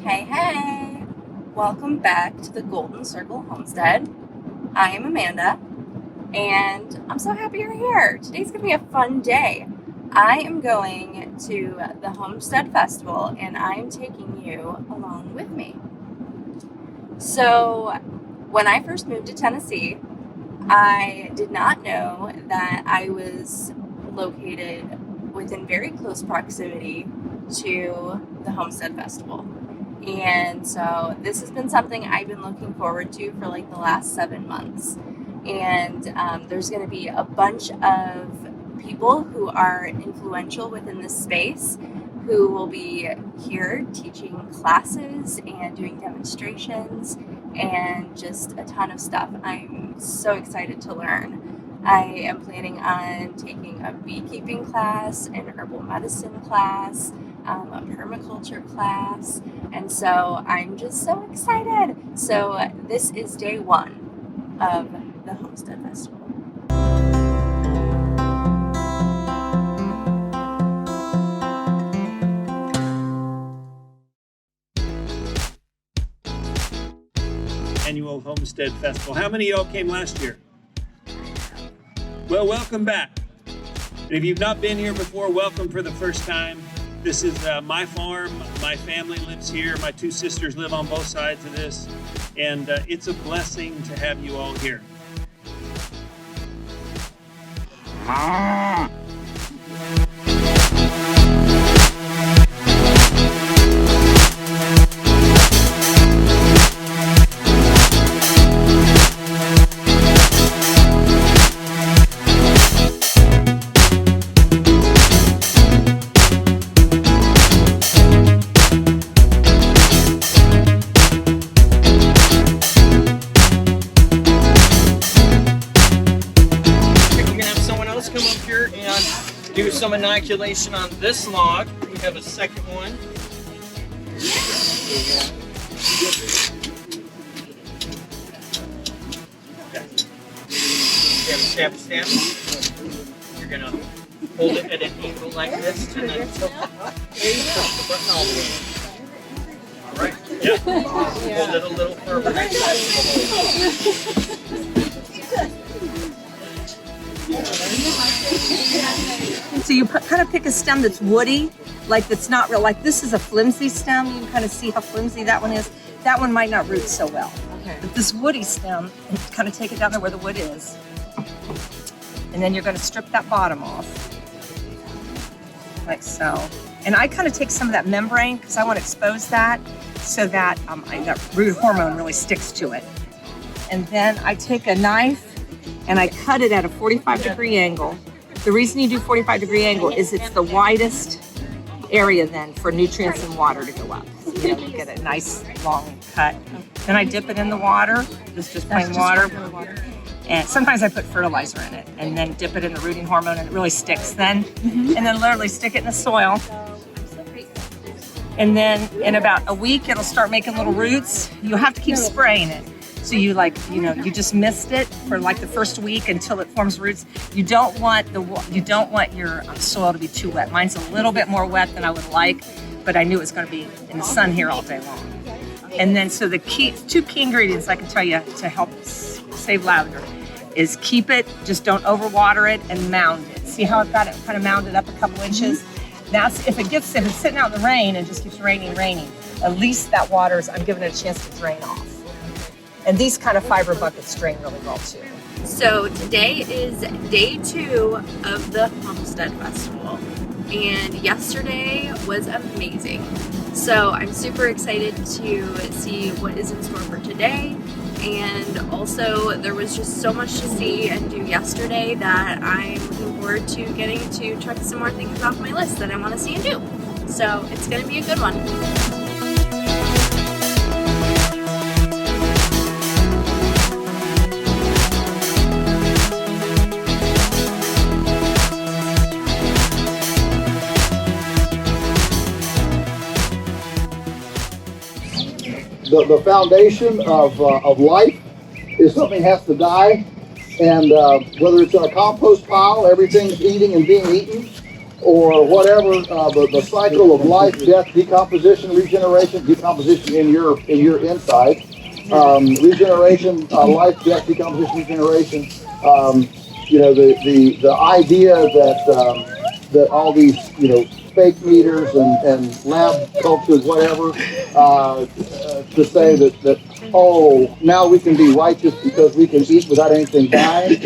Hey, hey! Welcome back to the Golden Circle Homestead. I am Amanda, and I'm so happy you're here. Today's going to be a fun day. I am going to the Homestead Festival, and I am taking you along with me. So, when I first moved to Tennessee, I did not know that I was located within very close proximity to the Homestead Festival. And so this has been something I've been looking forward to for like the last 7 months. And there's going to be a bunch of people who are influential within this space who will be here teaching classes and doing demonstrations and just a ton of stuff. I'm so excited to learn. I am planning on taking a beekeeping class, an herbal medicine class, a permaculture class, and so I'm just so excited. So this is day one of the Homestead Festival. Annual Homestead Festival. How many of y'all came last year? Well, welcome back. And if you've not been here before, welcome for the first time. This is my farm. My family lives here. My two sisters live on both sides of this. And it's a blessing to have you all here. Do some inoculation on this log. We have a second one. Stab, stab, stab. You're gonna hold it at an angle like this and then tilt push the button all the way. All right. Yeah. Hold it a little further next time. So you kind of pick a stem that's woody, like that's not real, like this is a flimsy stem. You can kind of see how flimsy that one is. That one might not root so well. Okay. But this woody stem, kind of take it down there where the wood is. And then you're going to strip that bottom off, like so. And I kind of take some of that membrane because I want to expose that so that that root hormone really sticks to it. And then I take a knife and I cut it at a 45-degree angle. The reason you do 45-degree angle is it's the widest area then for nutrients and water to go up. So, you get a nice long cut. Then I dip it in the water. This is just plain water. And sometimes I put fertilizer in it and then dip it in the rooting hormone and it really sticks then. And then literally stick it in the soil. And then in about a week, it'll start making little roots. You have to keep spraying it. So you you just mist it for like the first week until it forms roots. You don't want your soil to be too wet. Mine's a little bit more wet than I would like, but I knew it was going to be in the sun here all day long. And then so the two key ingredients I can tell you to help save lavender is keep it, just don't overwater it, and mound it. See how I've got it kind of mounded up a couple inches? That's if it's sitting out in the rain and just keeps raining, at least that I'm giving it a chance to drain off. And these kind of fiber buckets drain really well too. So today is day 2 of the Homestead Festival, and yesterday was amazing. So I'm super excited to see what is in store for today, and also there was just so much to see and do yesterday that I'm looking forward to getting to check some more things off my list that I want to see and do. So it's going to be a good one. The foundation of life is something has to die, and whether it's in a compost pile, everything's eating and being eaten, or whatever, the cycle of life, death, decomposition, regeneration, decomposition in your inside, regeneration, life, death, decomposition, regeneration. The idea that all these fake meters and lab cultures, whatever, to say that oh, now we can be righteous because we can eat without anything dying.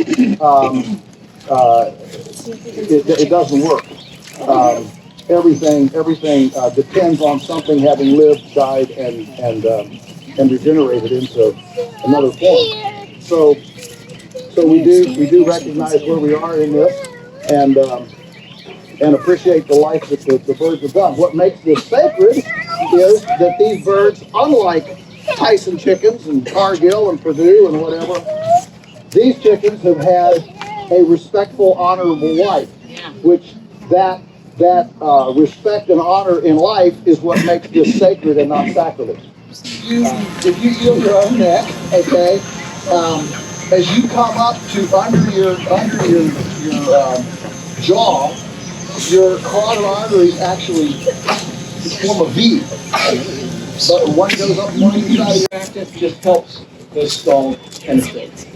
It doesn't work. Everything depends on something having lived, died, and regenerated into another form. So we do recognize where we are in this, and appreciate the life that the birds have done. What makes this sacred is that these birds, unlike Tyson chickens and Cargill and Purdue and whatever, these chickens have had a respectful, honorable life, which that respect and honor in life is what makes this sacred and not sacrilege. If you feel your own neck, okay, as you come up to under your jaw, your carotid arteries actually form a V. But one goes up one side of your active, just helps the skull penetrate.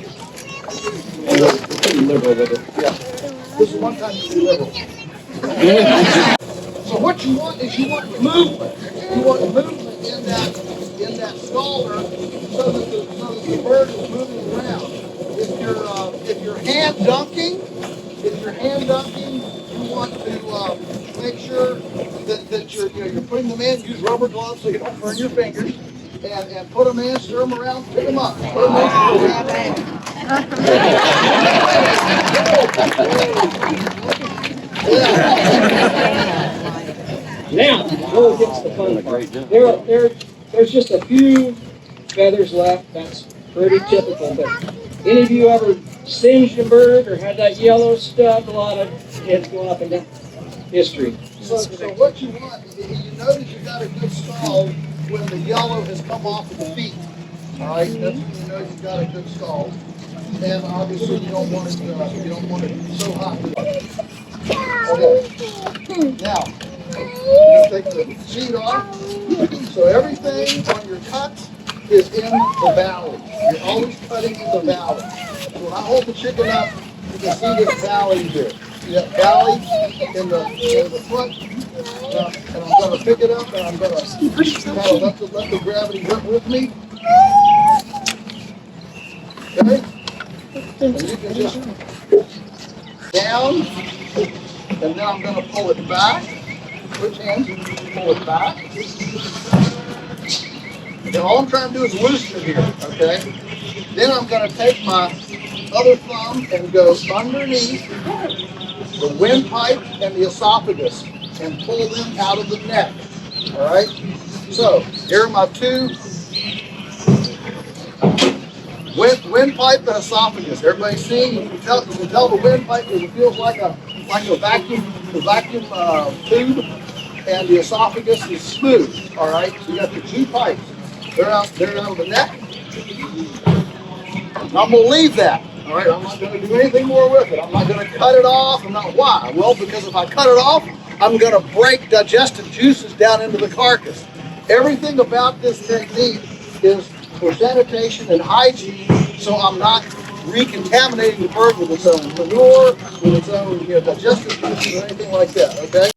And we're pretty liberal with it. Yeah. This is one time to be liberal. So what you want is you want movement. You want movement in that stalker so that the bird is moving around. If you're hand dunking, you want to make sure that you're putting them in. Use rubber gloves so you don't burn your fingers. And put them in, stir them around, pick them up. Put them in, Now, Joel gets the fun part. There's just a few feathers left. That's pretty typical. But any of you ever singed a bird or had that yellow stuff? A lot of heads going up and down. History. So what you want, you notice you got a good stall when the yellow has come off of the feet. All right, that's when you know you've got a good stall. And obviously you don't want it so hot. Okay. Now, you're going to take the seed off. So everything on your cuts is in the valley. You're always cutting in the valley. So when I hold the chicken up, you can see this valley here. See that valley in the front? And I'm going to pick it up and I'm going to kind of let the gravity work with me. Okay? And you can just down, and then I'm going to pull it back. Switch hands, pull it back. And all I'm trying to do is loosen it here, okay? Then I'm going to take my other thumb and go underneath the windpipe and the esophagus and pull them out of the neck, all right? So here are my two windpipe and esophagus. Everybody see? You can tell the windpipe because it feels like a vacuum tube, and the esophagus is smooth. All right. So you got the two pipes. They're out of the neck. And I'm gonna leave that. All right. I'm not gonna do anything more with it. I'm not gonna cut it off. Why? Well, because if I cut it off, I'm gonna break digestive juices down into the carcass. Everything about this technique is for sanitation and hygiene, so I'm not recontaminating the bird with its own manure, with its own digestive juices or anything like that, okay?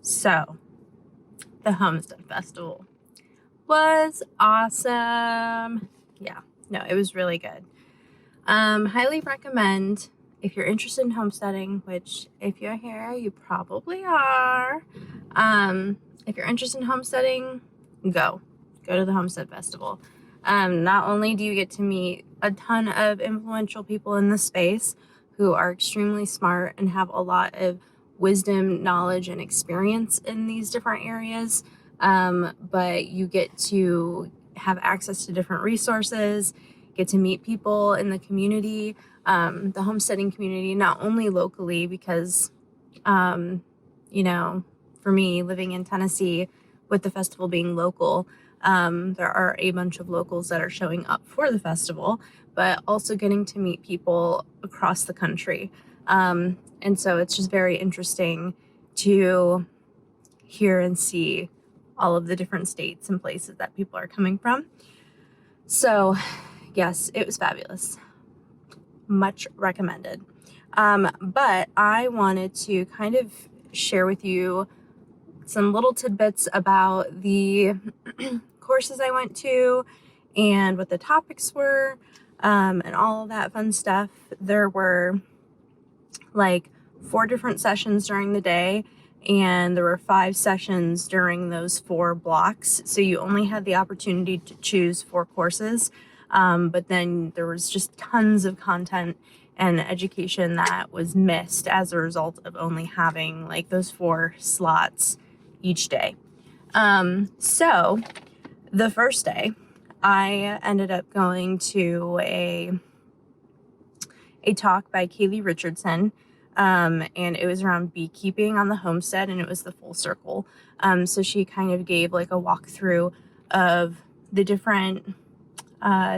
So, the Homestead Festival was awesome. Yeah, no, it was really good. Highly recommend if you're interested in homesteading, which if you're here, you probably are. If you're interested in homesteading, go to the Homestead Festival. Not only do you get to meet a ton of influential people in the space who are extremely smart and have a lot of wisdom, knowledge, and experience in these different areas, but you get to have access to different resources, get to meet people in the community, the homesteading community, not only locally, because, you know, for me, living in Tennessee, with the festival being local, there are a bunch of locals that are showing up for the festival, but also getting to meet people across the country. And so it's just very interesting to hear and see all of the different states and places that people are coming from. So yes, it was fabulous. Much recommended. But I wanted to kind of share with you some little tidbits about the courses I went to and what the topics were, and all of that fun stuff. There were like 4 different sessions during the day, and there were 5 sessions during those 4 blocks. So you only had the opportunity to choose 4 courses. But then there was just tons of content and education that was missed as a result of only having like those 4 slots each day. So the first day I ended up going to a talk by Kaylee Richardson, and it was around beekeeping on the homestead, and it was the full circle. So she kind of gave like a walkthrough of the different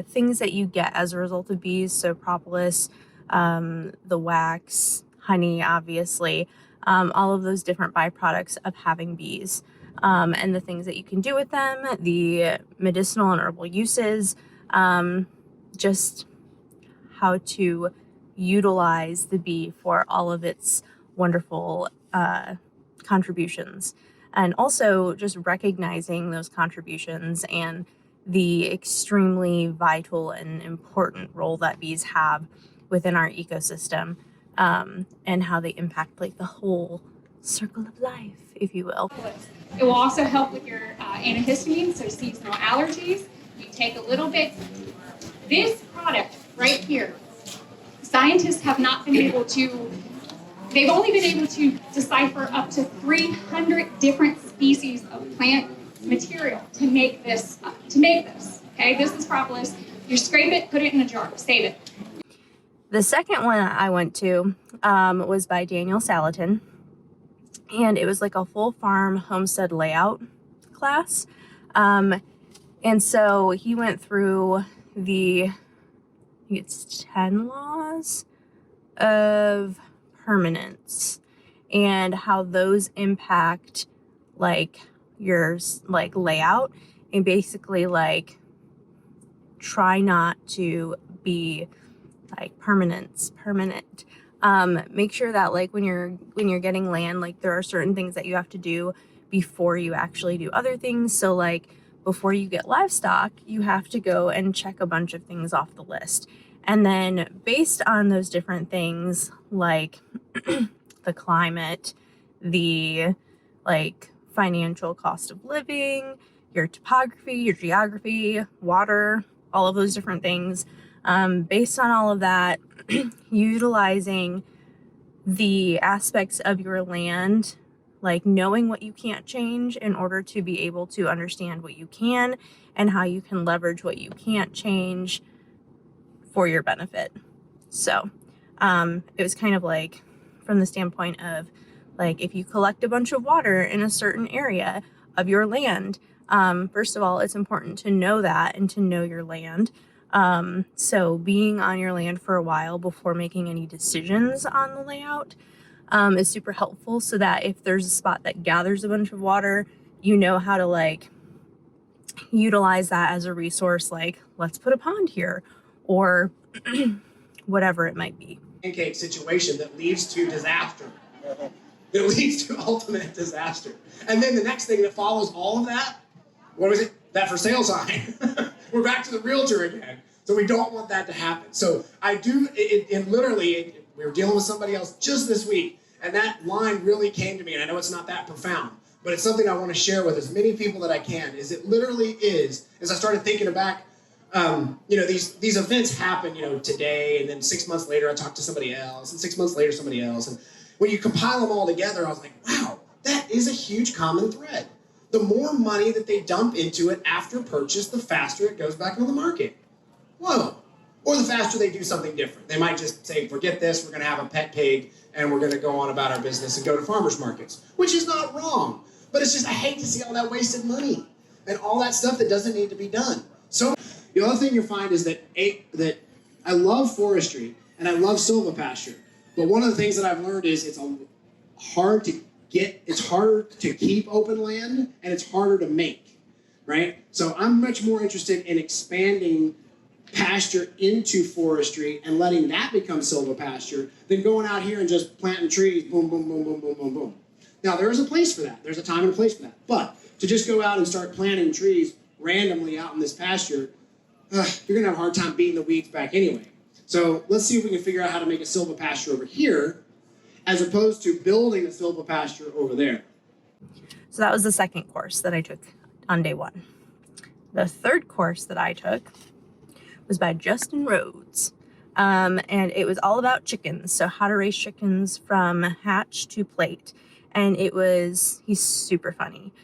things that you get as a result of bees. So propolis, the wax, honey, obviously, all of those different byproducts of having bees, and the things that you can do with them, the medicinal and herbal uses, just how to utilize the bee for all of its wonderful contributions, and also just recognizing those contributions and the extremely vital and important role that bees have within our ecosystem, and how they impact like the whole circle of life, if you will. It will also help with your antihistamines, so seasonal allergies. You take a little bit. This product right here, scientists have not been able to, they've only been able to decipher up to 300 different species of plant material to make this, okay? This is propolis. You scrape it, put it in a jar, save it. The second one I went to was by Joel Salatin, and it was like a full farm homestead layout class. And so he went through the, I think it's 10 laws of permanence and how those impact like your like layout, and basically like try not to be like permanent. Make sure that like when you're getting land, like there are certain things that you have to do before you actually do other things. So like before you get livestock, you have to go and check a bunch of things off the list. And then based on those different things, like the climate, the like financial cost of living, your topography, your geography, water, all of those different things, based on all of that, utilizing the aspects of your land, like knowing what you can't change in order to be able to understand what you can and how you can leverage what you can't change for your benefit. So it was kind of like from the standpoint of like, if you collect a bunch of water in a certain area of your land, first of all, it's important to know that and to know your land. So being on your land for a while before making any decisions on the layout is super helpful, so that if there's a spot that gathers a bunch of water, you know how to like utilize that as a resource, like let's put a pond here or whatever it might be. Pancake situation that leads to disaster. that leads to ultimate disaster. And then the next thing that follows all of that, what was it? That for sale sign. We're back to the realtor again. So we don't want that to happen. So I do, we were dealing with somebody else just this week, and that line really came to me, and I know it's not that profound, but it's something I want to share with as many people that I can, is it literally is, as I started thinking back, these events happen, today, and then 6 months later I talk to somebody else, and 6 months later somebody else, and when you compile them all together, I was like, wow, that is a huge common thread. The more money that they dump into it after purchase, the faster it goes back into the market. Whoa. Or the faster they do something different. They might just say, forget this, we're going to have a pet pig, and we're going to go on about our business and go to farmers markets, which is not wrong. But it's just, I hate to see all that wasted money and all that stuff that doesn't need to be done. So the other thing you'll find is that I love forestry and I love silvopasture. But one of the things that I've learned is it's harder to keep open land, and it's harder to make, right? So I'm much more interested in expanding pasture into forestry and letting that become silvopasture than going out here and just planting trees, boom, boom, boom, boom, boom, boom, boom. Now, there is a place for that. There's a time and a place for that. But to just go out and start planting trees randomly out in this pasture, you're going to have a hard time beating the weeds back anyway. So let's see if we can figure out how to make a silvopasture over here as opposed to building a silvopasture over there. So that was the second course that I took on day one. The third course that I took was by Justin Rhodes. And it was all about chickens. So how to raise chickens from hatch to plate. And he's super funny.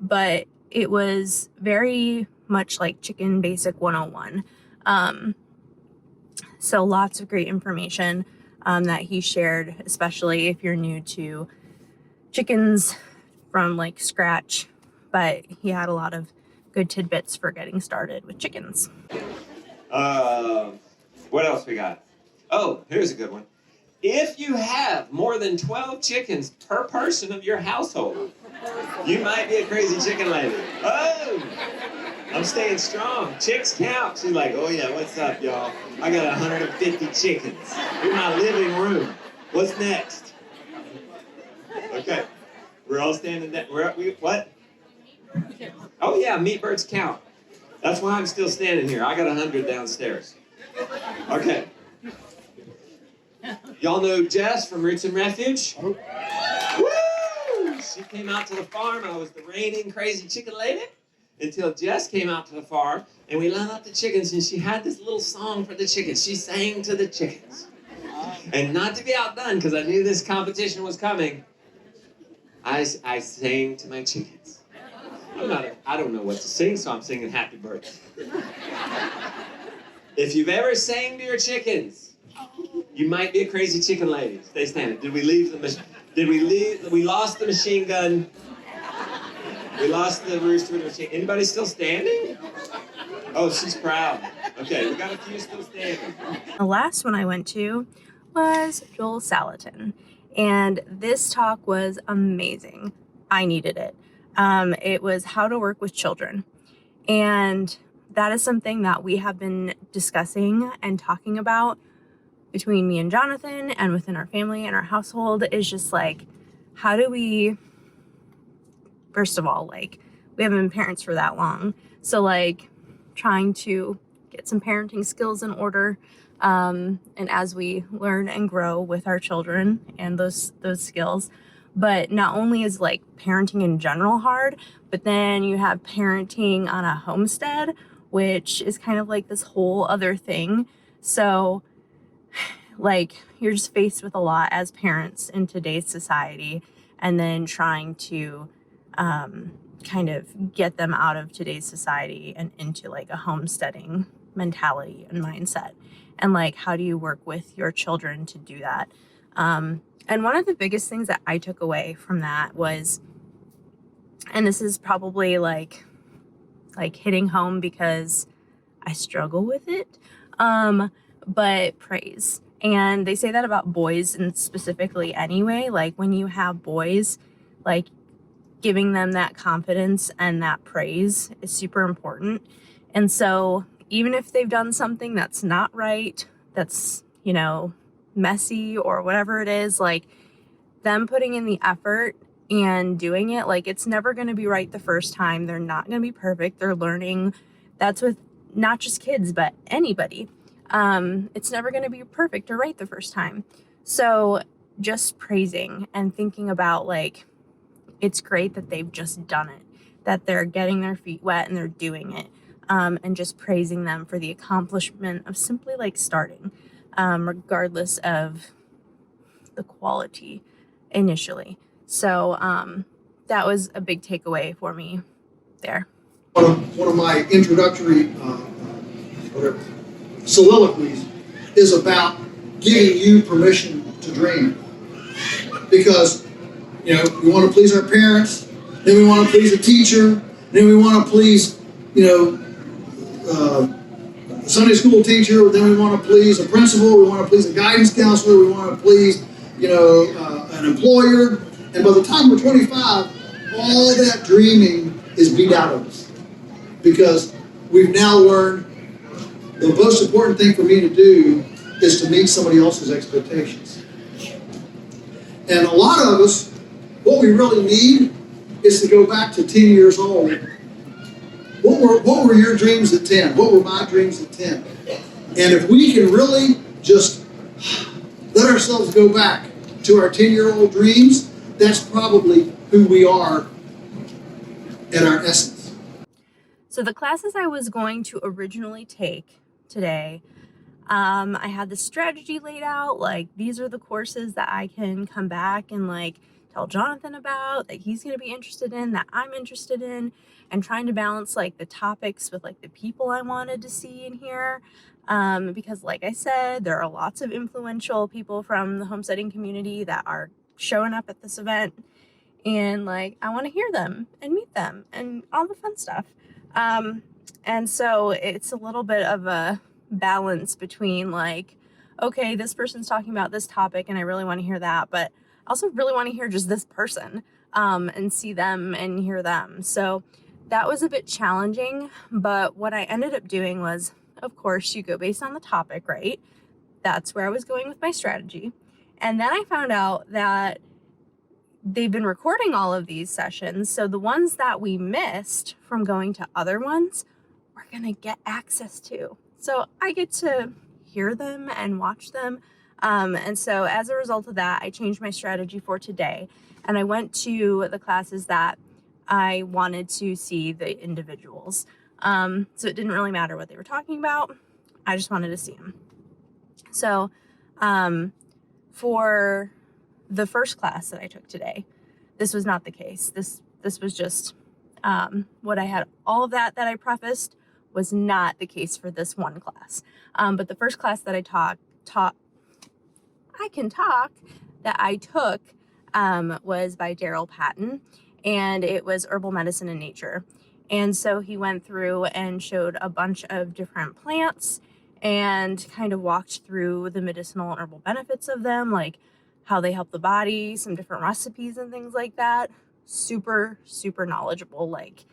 But it was very much like Chicken Basic 101. So lots of great information that he shared, especially if you're new to chickens from like scratch. But he had a lot of good tidbits for getting started with chickens. What else we got? Oh, here's a good one. If you have more than 12 chickens per person of your household, you might be a crazy chicken lady. Oh, I'm staying strong. Chicks count. She's like, oh yeah, what's up, y'all? I got 150 chickens in my living room. What's next? Okay, we're all standing there. What? Oh yeah, meat birds count. That's why I'm still standing here. I got 100 downstairs. Okay. Y'all know Jess from Roots and Refuge? Woo! She came out to the farm. I was the reigning crazy chicken lady until Jess came out to the farm and we let out the chickens, and she had this little song for the chickens. She sang to the chickens. And not to be outdone, because I knew this competition was coming, I sang to my chickens. I don't know what to sing, so I'm singing Happy Birthday. If you've ever sang to your chickens, you might be a crazy chicken lady. Stay standing. We lost the machine gun. We lost the rooster with the machine. Anybody still standing? Oh, she's proud. Okay, we got a few still standing. The last one I went to was Joel Salatin. And this talk was amazing. I needed it. It was how to work with children. And that is something that we have been discussing and talking about between me and Jonathan and within our family and our household, is just like, how do we, first of all, like, we haven't been parents for that long. So like trying to get some parenting skills in order. And as we learn and grow with our children and those skills, but not only is like parenting in general hard, but then you have parenting on a homestead, which is kind of like this whole other thing. So like you're just faced with a lot as parents in today's society, and then trying to kind of get them out of today's society and into like a homesteading mentality and mindset. And like, how do you work with your children to do that? And one of the biggest things that I took away from that was, and this is probably like hitting home because I struggle with it, but praise. And they say that about boys, and specifically anyway, like when you have boys, like giving them that confidence and that praise is super important. And so even if they've done something that's not right, that's, messy or whatever it is, like them putting in the effort and doing it, like, it's never going to be right the first time. They're not going to be perfect. They're learning. That's with not just kids, but anybody. It's never going to be perfect or right the first time. So just praising and thinking about, like, it's great that they've just done it, that they're getting their feet wet and they're doing it, and just praising them for the accomplishment of simply, like, starting, regardless of the quality initially. So that was a big takeaway for me there. One of my introductory soliloquies is about giving you permission to dream. Because, you know, we want to please our parents, then we want to please a teacher, then we want to please, you know, a Sunday school teacher, then we want to please a principal, we want to please a guidance counselor, we want to please, you know, an employer. And by the time we're 25, all that dreaming is beat out of us. Because we've now learned the most important thing for me to do is to meet somebody else's expectations. And a lot of us, what we really need is to go back to 10 years old. What were your dreams at 10? What were my dreams at 10? And if we can really just let ourselves go back to our 10-year-old dreams, that's probably who we are at our essence. So the classes I was going to originally take today, I had the strategy laid out, like, these are the courses that I can come back and, like, tell Jonathan about, that he's going to be interested in, that I'm interested in, and trying to balance, like, the topics with, like, the people I wanted to see in here. Because, like I said, there are lots of influential people from the homesteading community that are showing up at this event, and, like, I want to hear them and meet them and all the fun stuff. And so it's a little bit of a balance between, like, okay, this person's talking about this topic and I really want to hear that, but I also really want to hear just this person, and see them and hear them. So that was a bit challenging, but what I ended up doing was, of course, you go based on the topic, right? That's where I was going with my strategy. And then I found out that they've been recording all of these sessions, so the ones that we missed from going to other ones, we're gonna get access to. So I get to hear them and watch them. And so as a result of that, I changed my strategy for today. And I went to the classes that I wanted to see the individuals. So it didn't really matter what they were talking about. I just wanted to see them. So for the first class that I took today, this was not the case. This was just what I had. All of that I prefaced was not the case for this one class. But the first class that I took was by Daryl Patton, and it was Herbal Medicine in Nature. And so he went through and showed a bunch of different plants and kind of walked through the medicinal and herbal benefits of them, like how they help the body, some different recipes and things like that. Super, super knowledgeable. Like,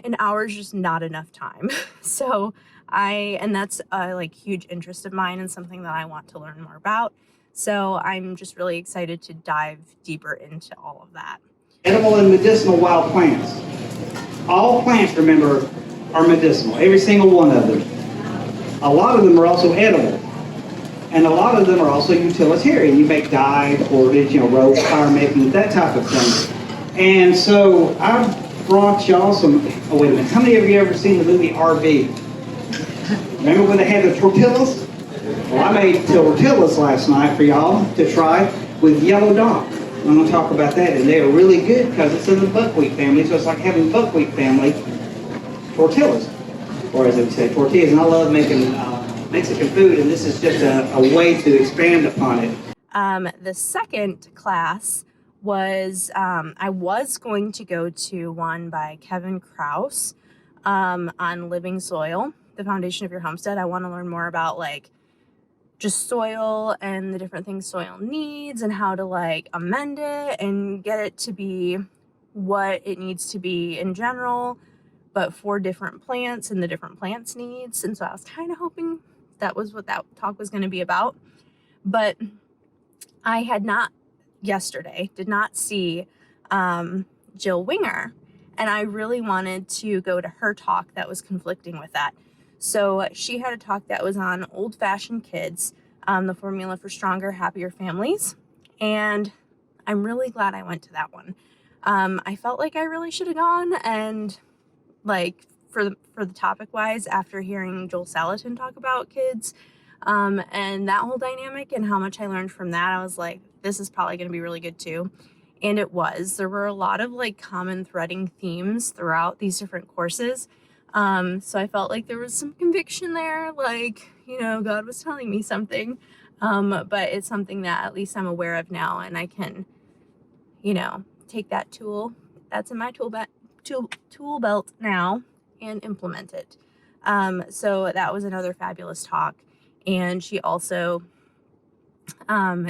an hour's just not enough time. So and that's a like huge interest of mine and something that I want to learn more about. So I'm just really excited to dive deeper into all of that. Edible and medicinal wild plants. All plants, remember, are medicinal. Every single one of them. A lot of them are also edible. And a lot of them are also utilitarian. You make dye, cordage, Rhodes, fire making, that type of thing. And so I brought y'all some, oh wait a minute, how many of you ever seen the movie RV? Remember when they had the tortillas? Well, I made tortillas last night for y'all to try with yellow dock. I'm going to talk about that, and they are really good because it's in the buckwheat family, so it's like having buckwheat family tortillas, or as they would say, tortillas. And I love making Mexican food, and this is just a way to expand upon it. The second class was, I was going to go to one by Kevin Krause on living soil, the foundation of your homestead. I want to learn more about like just soil and the different things soil needs and how to like amend it and get it to be what it needs to be in general, but for different plants and the different plants needs. And so I was kind of hoping that was what that talk was going to be about. But I had not yesterday, did not see Jill Winger, and I really wanted to go to her talk that was conflicting with that. So she had a talk that was on old-fashioned kids, the formula for stronger, happier families, and I'm really glad I went to that one. I felt like I really should have gone, and like for the topic wise, after hearing Joel Salatin talk about kids, and that whole dynamic and how much I learned from that, I was like, this is probably going to be really good too. And it was. There were a lot of like common threading themes throughout these different courses. So I felt like there was some conviction there, like, you know, God was telling me something. But it's something that at least I'm aware of now, and I can, you know, take that tool that's in my tool belt now and implement it. So that was another fabulous talk. And she also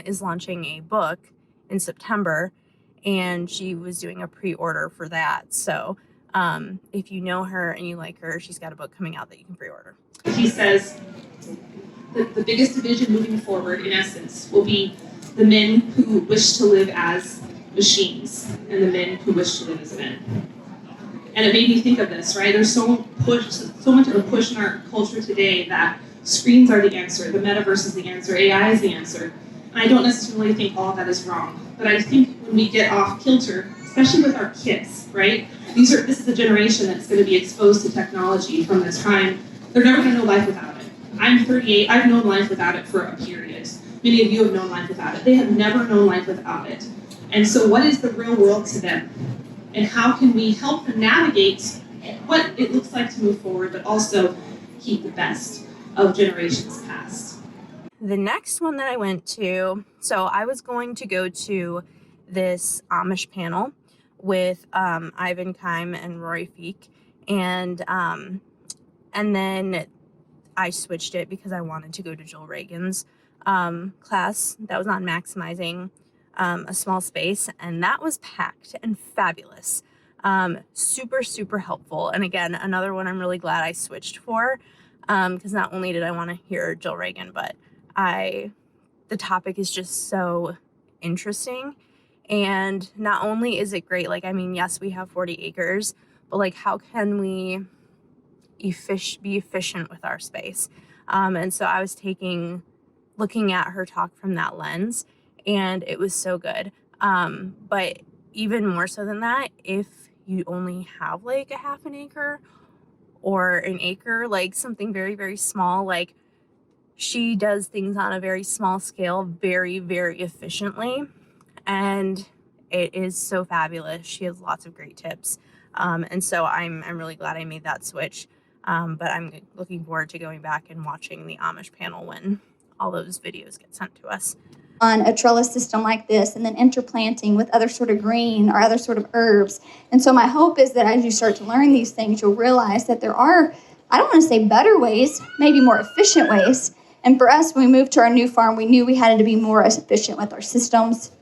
is launching a book in September, and she was doing a pre-order for that. So if you know her and you like her, she's got a book coming out that you can pre-order. He says the biggest division moving forward, in essence, will be the men who wish to live as machines and the men who wish to live as men. And it made me think of this, right? There's so much of a push in our culture today that screens are the answer, the metaverse is the answer, AI is the answer. And I don't necessarily think all of that is wrong. But I think when we get off kilter, especially with our kids, right? This is a generation that's going to be exposed to technology from this time. They're never going to know life without it. I'm 38, I've known life without it for a period. Many of you have known life without it. They have never known life without it. And so what is the real world to them? And how can we help them navigate what it looks like to move forward, but also keep the best of generations past? The next one that I went to, so I was going to go to this Amish panel with Ivan Keim and Rory Feek, and then I switched it because I wanted to go to Jill Ragan's class that was on maximizing a small space, and that was packed and fabulous. Super, super helpful. And again, another one I'm really glad I switched for, because not only did I want to hear Jill Ragan, but the topic is just so interesting. And not only is it great, like, I mean, yes, we have 40 acres, but like, how can we be efficient with our space? And so I was looking at her talk from that lens, and it was so good. But even more so than that, if you only have like a half an acre or an acre, like something very, very small, like she does things on a very small scale, very, very efficiently. And it is so fabulous. She has lots of great tips. And so I'm really glad I made that switch. But I'm looking forward to going back and watching the Amish panel when all those videos get sent to us. On a trellis system like this, and then interplanting with other sort of green or other sort of herbs. And so my hope is that as you start to learn these things, you'll realize that there are, I don't want to say better ways, maybe more efficient ways. And for us, when we moved to our new farm, we knew we had to be more efficient with our systems,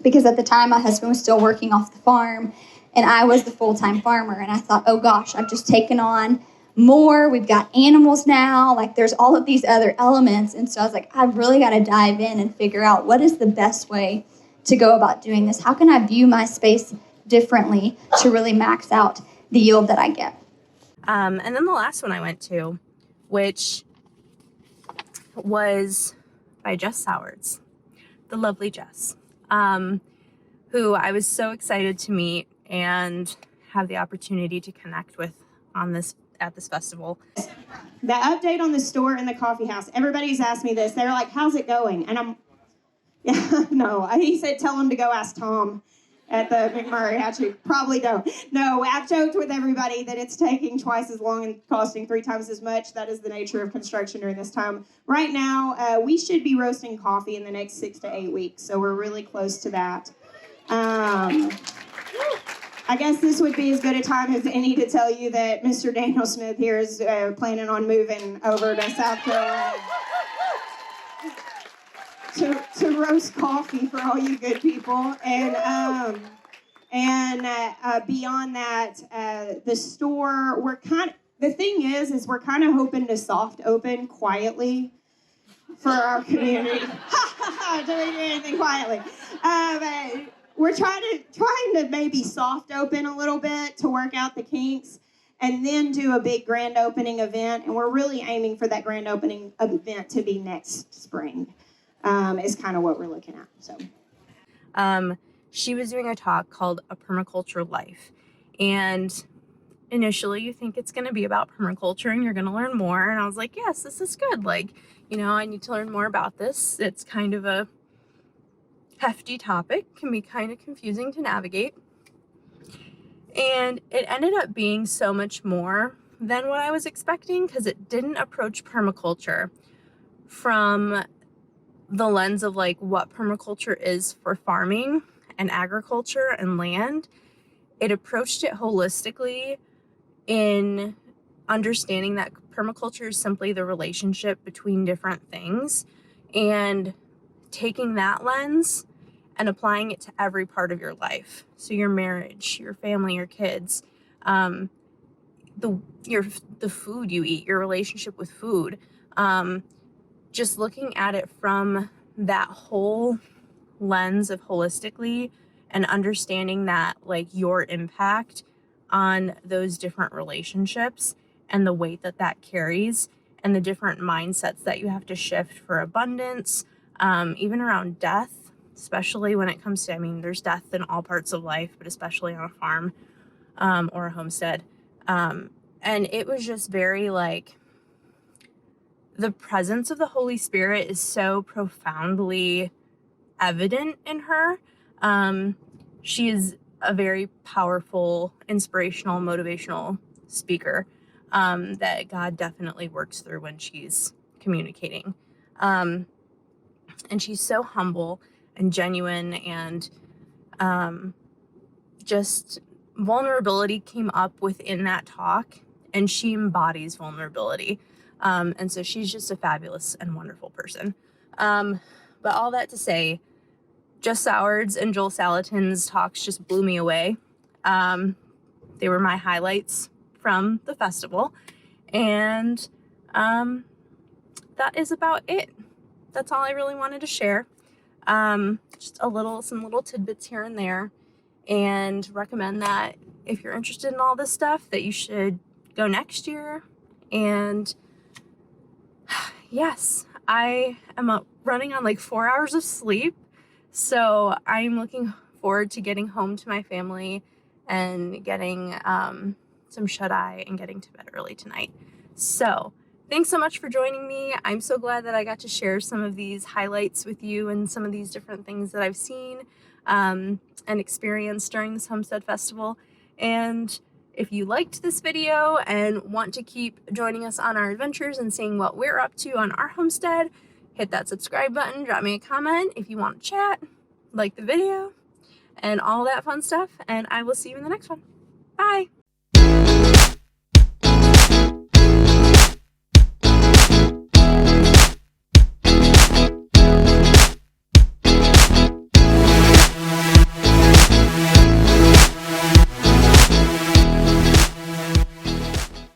because at the time my husband was still working off the farm and I was the full-time farmer. And I thought, oh gosh, I've just taken on more. We've got animals now. Like, there's all of these other elements. And so I was like, I've really got to dive in and figure out what is the best way to go about doing this. How can I view my space differently to really max out the yield that I get? And then the last one I went to, which was by Jess Sowards, the lovely Jess, who I was so excited to meet and have the opportunity to connect with at this festival. The update on the store and the coffee house. Everybody's asked me this. They're like, how's it going? And he said, tell him to go ask Tom at the McMurray. Actually, probably don't. No, I've joked with everybody that it's taking twice as long and costing 3 times as much. That is the nature of construction during this time. Right now, we should be roasting coffee in the next 6 to 8 weeks. So we're really close to that. I guess this would be as good a time as any to tell you that Mr. Daniel Smith here is planning on moving over to South Carolina to roast coffee for all you good people. And beyond that, the store, the thing is we're kind of hoping to soft open quietly for our community. until we do anything quietly. But we're trying to maybe soft open a little bit to work out the kinks, and then do a big grand opening event. And we're really aiming for that grand opening event to be next spring. Is kind of what we're looking at. So, she was doing a talk called A Permaculture Life, and initially you think it's going to be about permaculture and you're going to learn more. And I was like, yes, this is good. Like, I need to learn more about this. It's kind of a hefty topic, can be kind of confusing to navigate. And it ended up being so much more than what I was expecting, because it didn't approach permaculture from the lens of like what permaculture is for farming and agriculture and land. It approached it holistically in understanding that permaculture is simply the relationship between different things, and taking that lens and applying it to every part of your life. So your marriage, your family, your kids, the food you eat, your relationship with food, just looking at it from that whole lens of holistically, and understanding that like your impact on those different relationships and the weight that that carries, and the different mindsets that you have to shift for abundance, even around death, especially when it comes to, there's death in all parts of life, but especially on a farm or a homestead. And it was just very like, the presence of the Holy Spirit is so profoundly evident in her. She is a very powerful, inspirational, motivational speaker that God definitely works through when she's communicating. And she's so humble and genuine, and just vulnerability came up within that talk, and she embodies vulnerability. And so she's just a fabulous and wonderful person. But all that to say, just Sowards and Joel Salatin's talks just blew me away. They were my highlights from the festival. And that is about it. That's all I really wanted to share. Just some little tidbits here and there, and recommend that if you're interested in all this stuff, that you should go next year. And yes, I am running on like 4 hours of sleep, so I'm looking forward to getting home to my family and getting some shut-eye and getting to bed early tonight. So thanks so much for joining me. I'm so glad that I got to share some of these highlights with you, and some of these different things that I've seen and experienced during this Homestead Festival. And if you liked this video and want to keep joining us on our adventures and seeing what we're up to on our homestead, hit that subscribe button, drop me a comment if you want to chat, like the video, and all that fun stuff. And I will see you in the next one. Bye.